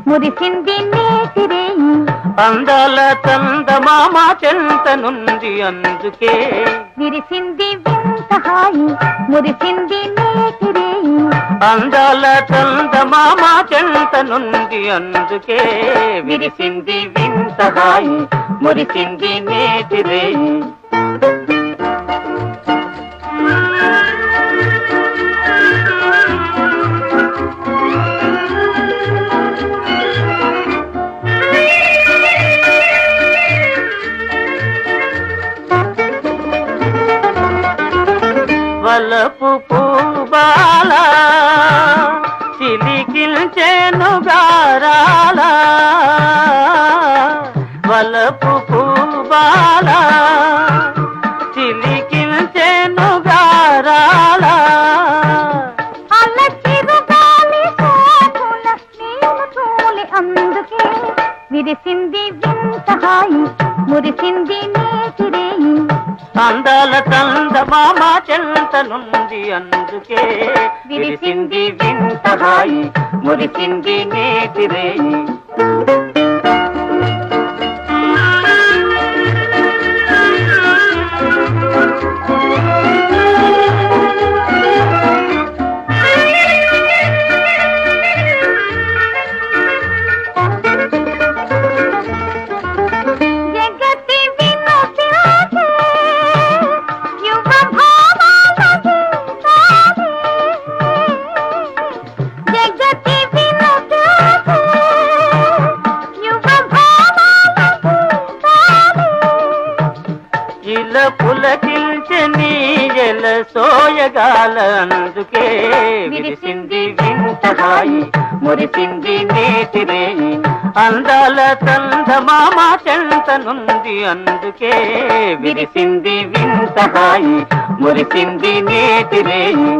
మురిసింది నేతిరేయి అందాల చందమామ చెంత నుండి అందుకే విరిసింది వింత హాయి మురిసింది నేతిరేయి అందాల చందమామ చెంత నుండి అందుకే విరిసింది వింత హాయి మురిసింది నేతిరేయి వలపు పూబాల చిలికిల్చెను గారాల వలపు పూబాల చిలికిల్చెను గారాల అలచిరుగాలి సోకుల నీవు తోలి అందుకే విరిసింది వింత హాయి మురిసింది నేతిరేయి అందాల చందమామ చెంత నుండి అందుకే విరిసింది వింత హాయి మురిసింది నేతిరేయి పులకిల్చని ఎల సోయగాల అందుకే విరిసింది వింత హాయి మురిసింది నేతిరేయి అందాల చందమామ చెంత నుండి అందుకే విరిసింది వింత హాయి మురిసింది నేతిరేయి